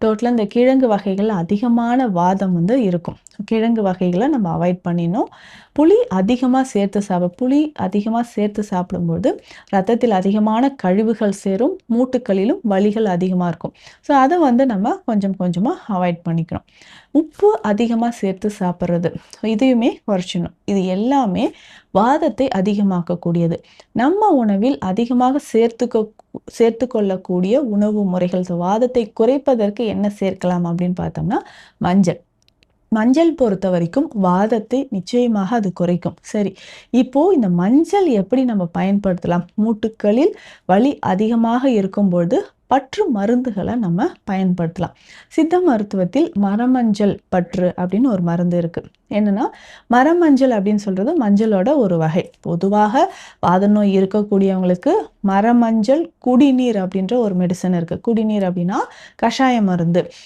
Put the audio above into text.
டோட்டலாக இந்த கிழங்கு வகைகள் அதிகமான வாதம் வந்து இருக்கும். கிழங்கு வகைகளை நம்ம அவாய்ட் பண்ணிடணும். புளி அதிகமாக சேர்த்து சாப்பிடும்போது ரத்தத்தில் அதிகமான கழிவுகள் சேரும், மூட்டுக்களிலும் வலிகள் அதிகமாக இருக்கும். ஸோ அதை வந்து நம்ம கொஞ்சம் கொஞ்சமாக அவாய்ட் பண்ணிக்கணும். உப்பு அதிகமாக சேர்த்து சாப்பிட்றது இதையுமே குறைச்சிடணும். இது எல்லாமே வாதத்தை அதிகமாக்கக்கூடியது. நம்ம உணவில் அதிகமாக சேர்த்துக்கொள்ளக்கூடிய உணவு முறைகள், வாதத்தை குறைப்பதற்கு என்ன சேர்க்கலாம் அப்படின்னு பார்த்தோம்னா மஞ்சள். மஞ்சள் பொறுத்த வரைக்கும் வாதத்தை நிச்சயமாக அது குறைக்கும். சரி, இப்போ இந்த மஞ்சள் எப்படி நம்ம பயன்படுத்தலாம்? மூட்டுக்களில் வலி அதிகமாக இருக்கும்பொழுது பற்று மருந்துகளை நம்ம பயன்படுத்தலாம். சித்த மருத்துவத்தில் மரமஞ்சள் பற்று அப்படின்னு ஒரு மருந்து இருக்கு. என்னன்னா, மரமஞ்சள் அப்படின்னு சொல்றது மஞ்சளோட ஒரு வகை. பொதுவாக வாத நோய் இருக்கக்கூடியவங்களுக்கு மரமஞ்சள் குடிநீர் அப்படின்ற ஒரு மெடிசன் இருக்கு. குடிநீர் அப்படின்னா கஷாய மருந்து.